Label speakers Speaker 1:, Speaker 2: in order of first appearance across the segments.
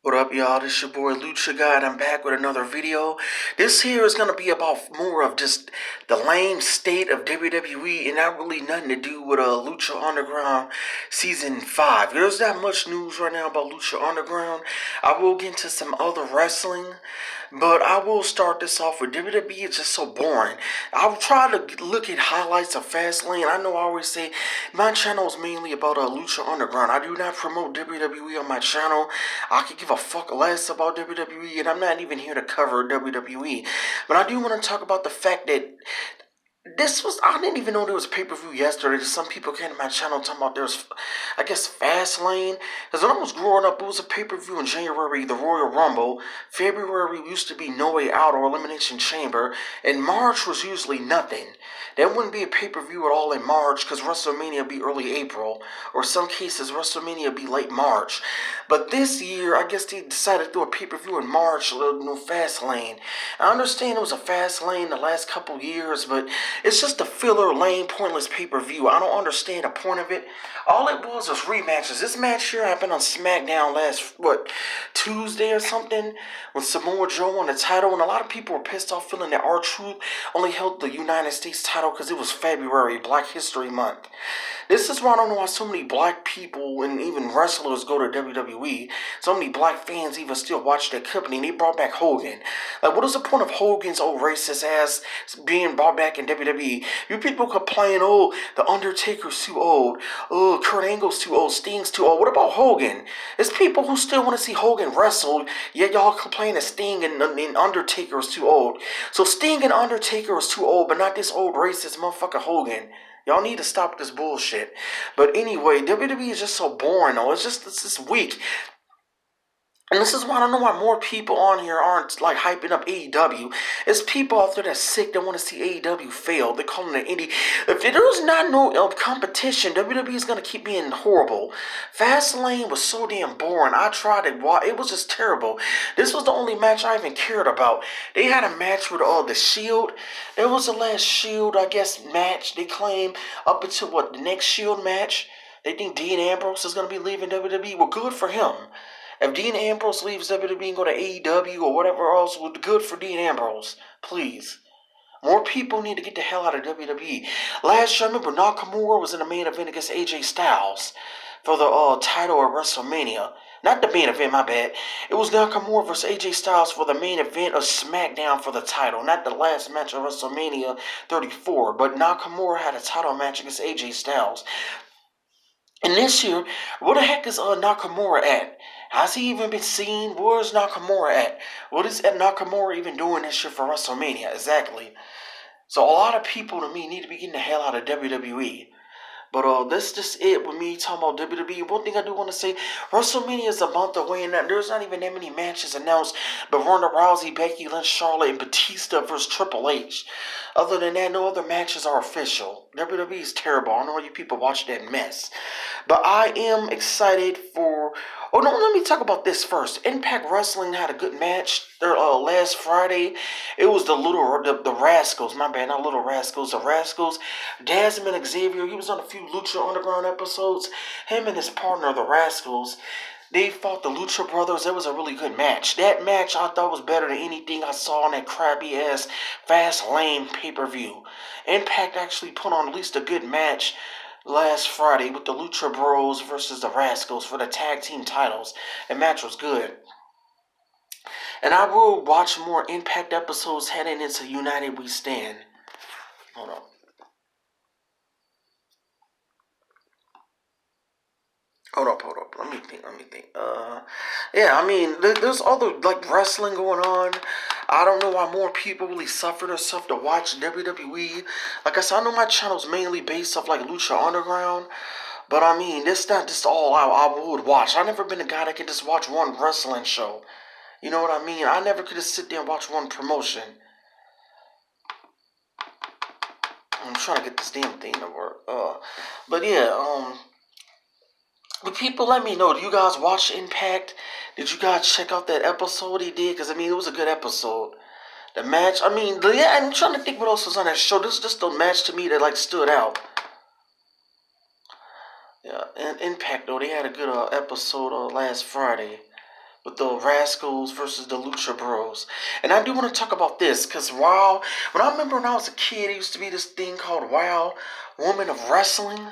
Speaker 1: What up, y'all? This your boy Lucha Guy, and I'm back with another video. This here is gonna be about more of just the lame state of WWE, and not really nothing to do with Lucha Underground Season 5. There's not much news right now about Lucha Underground. I will get into some other wrestling, but I will start this off with WWE. It's just so boring. I'll try to look at highlights of Fastlane. I know I always say my channel is mainly about Lucha Underground. I do not promote WWE on my channel. I could give a fuck less about WWE, and I'm not even here to cover WWE. But I do want to talk about the fact that I didn't even know there was pay-per-view yesterday. Some people came to my channel talking about there's, I guess, Fastlane. Because when I was growing up, it was a pay-per-view in January, the Royal Rumble. February used to be No Way Out or Elimination Chamber. And March was usually nothing. There wouldn't be a pay-per-view at all in March because WrestleMania would be early April. Or some cases, WrestleMania would be late March. But this year, I guess they decided to do a pay-per-view in March, a little new Fastlane. I understand it was a Fastlane the last couple years, but it's just a filler, lame, pointless pay-per-view. I don't understand the point of it. All it was rematches. This match here happened on SmackDown last, Tuesday or something, with Samoa Joe won the title, and a lot of people were pissed off feeling that R-Truth only held the United States title because it was February, Black History Month. This is why I don't know why so many black people and even wrestlers go to WWE. So many black fans even still watch that company, and they brought back Hogan. Like, what is the point of Hogan's old racist ass being brought back in WWE? You people complain, oh, The Undertaker's too old, oh, Kurt Angle's too old, Sting's too old. What about Hogan? There's people who still want to see Hogan wrestle, yet y'all complain that Sting and Undertaker is too old. So Sting and Undertaker is too old, but not this old racist motherfucker Hogan. Y'all need to stop this bullshit. But anyway, WWE is just so boring, though. It's just weak. And this is why I don't know why more people on here aren't like hyping up AEW. It's people out there that's sick that want to see AEW fail. They're calling it indie. If there's not no competition, WWE is gonna keep being horrible. Fastlane was so damn boring. I tried it. It was just terrible. This was the only match I even cared about. They had a match with the Shield. It was the last Shield, I guess, match they claim up until the next Shield match. They think Dean Ambrose is gonna be leaving WWE. Well, good for him. If Dean Ambrose leaves WWE and go to AEW or whatever else, well, good for Dean Ambrose. Please. More people need to get the hell out of WWE. Last year, I remember Nakamura was in the main event against AJ Styles for the title at WrestleMania. Not the main event, my bad. It was Nakamura versus AJ Styles for the main event of SmackDown for the title. Not the last match of WrestleMania 34. But Nakamura had a title match against AJ Styles. And this year, where the heck is Nakamura at? Has he even been seen? Where's Nakamura at? What is Nakamura even doing this year for WrestleMania? Exactly. So a lot of people to me need to be getting the hell out of WWE. But that's just it with me talking about WWE. One thing I do want to say, WrestleMania is a month away, and there's not even that many matches announced. But Ronda Rousey, Becky Lynch, Charlotte, and Batista versus Triple H. Other than that, no other matches are official. WWE is terrible. I don't know why you people watch that mess. But I am excited for... Oh, no, let me talk about this first. Impact Wrestling had a good match last Friday. It was the Rascals. My bad, not Little Rascals. The Rascals. Desmond Xavier, he was on a few Lucha Underground episodes. Him and his partner, the Rascals, they fought the Lucha Brothers. It was a really good match. That match I thought was better than anything I saw on that crappy ass Fastlane pay-per-view. Impact actually put on at least a good match last Friday with the Lucha Bros versus the Rascals for the tag team titles. The match was good. And I will watch more Impact episodes heading into United We Stand. Hold on. Hold up. Let me think. Yeah, I mean, there's other, like, wrestling going on. I don't know why more people really suffer themselves to watch WWE. Like I said, I know my channel's mainly based off, like, Lucha Underground. But, I mean, this not just all I would watch. I've never been a guy that can just watch one wrestling show. You know what I mean? I never could just sit there and watch one promotion. I'm trying to get this damn thing to work. But, yeah, But people, let me know. Do you guys watch Impact? Did you guys check out that episode he did? Because, I mean, it was a good episode. The match, I mean, yeah, I'm trying to think what else was on that show. This is just the match to me that, like, stood out. Yeah, and Impact, though, they had a good episode last Friday. with the Rascals versus the Lucha Bros. And I do want to talk about this because WoW, when I remember when I was a kid, it used to be this thing called WoW Women of Wrestling.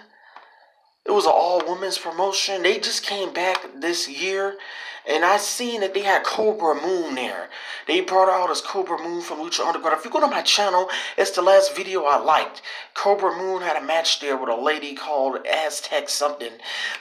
Speaker 1: It was an all women's promotion. They just came back this year, and I seen that they had Cobra Moon there. They brought out as Cobra Moon from Lucha Underground. If you go to my channel, it's the last video I liked. Cobra Moon had a match there with a lady called Aztec something.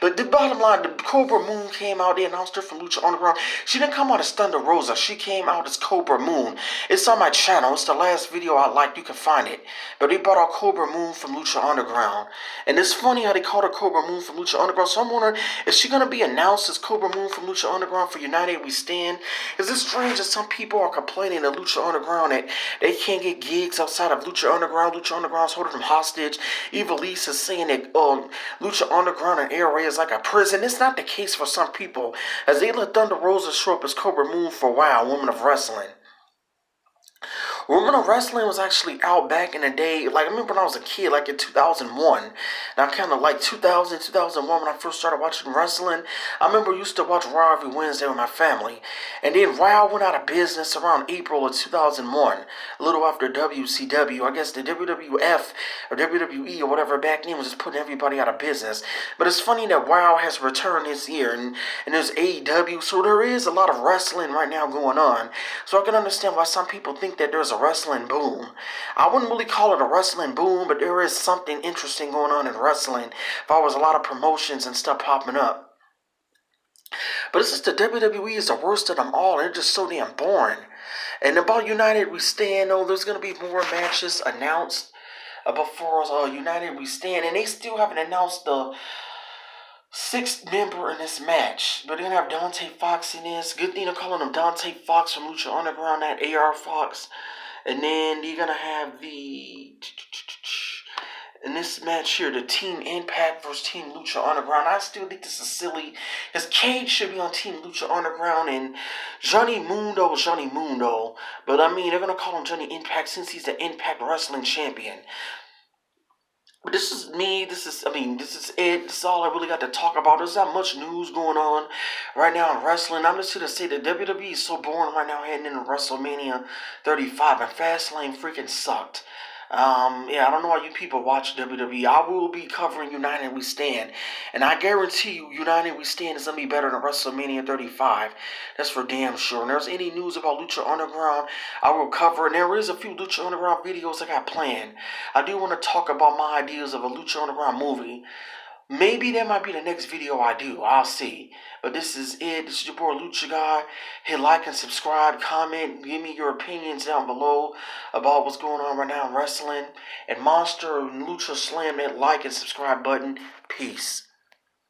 Speaker 1: But the bottom line, the Cobra Moon came out. They announced her from Lucha Underground. She didn't come out as Thunder Rosa. She came out as Cobra Moon. It's on my channel. It's the last video I liked. You can find it. But they brought out Cobra Moon from Lucha Underground. And it's funny how they called her Cobra Moon from Lucha Underground. So I'm wondering, is she going to be announced as Cobra Moon from Lucha Underground for United We Stand? Is it strange that some people are complaining at Lucha Underground that they can't get gigs outside of Lucha Underground? Lucha Underground's holding them hostage. Evilise is saying that Lucha Underground and Air Ray is like a prison. It's not the case for some people, as they let Thunder Rosa show up as Cobra Moon for WoW, Women of Wrestling. Women of Wrestling was actually out back in the day. Like, I remember when I was a kid, like in 2001. And I kind of like 2000, 2001 when I first started watching wrestling. I remember I used to watch Raw every Wednesday with my family. And then Raw went out of business around April of 2001. A little after WCW. I guess the WWF or WWE or whatever back then was just putting everybody out of business. But it's funny that WoW has returned this year. And there's AEW. So there is a lot of wrestling right now going on. So I can understand why some people think that there's a wrestling boom. I wouldn't really call it a wrestling boom, but there is something interesting going on in wrestling. There was a lot of promotions and stuff popping up. But it's just the WWE is the worst of them all. They're just so damn boring. And about United We Stand, there's going to be more matches announced before United We Stand. And they still haven't announced the sixth member in this match. But they're going to have Dante Fox in this. Good thing they're calling him Dante Fox from Lucha Underground, not AR Fox. And then you're going to have in this match here, the Team Impact versus Team Lucha Underground. I still think this is silly, because Cage should be on Team Lucha Underground, and Johnny Mundo is Johnny Mundo. But I mean, they're going to call him Johnny Impact since he's the Impact Wrestling Champion. But this is me, this is it. This is all I really got to talk about. There's not much news going on right now in wrestling. I'm just here to say that WWE is so boring right now heading into WrestleMania 35. And Fastlane freaking sucked. I don't know why you people watch WWE. I will be covering United We Stand. And I guarantee you, United We Stand is going to be better than WrestleMania 35. That's for damn sure. And if there's any news about Lucha Underground, I will cover. And there is a few Lucha Underground videos I got planned. I do want to talk about my ideas of a Lucha Underground movie. Maybe that might be the next video I do. I'll see. But this is it. This is your boy Lucha Guy. Hit like and subscribe. Comment. Give me your opinions down below about what's going on right now in wrestling. And Monster and Lucha, slam that like and subscribe button. Peace.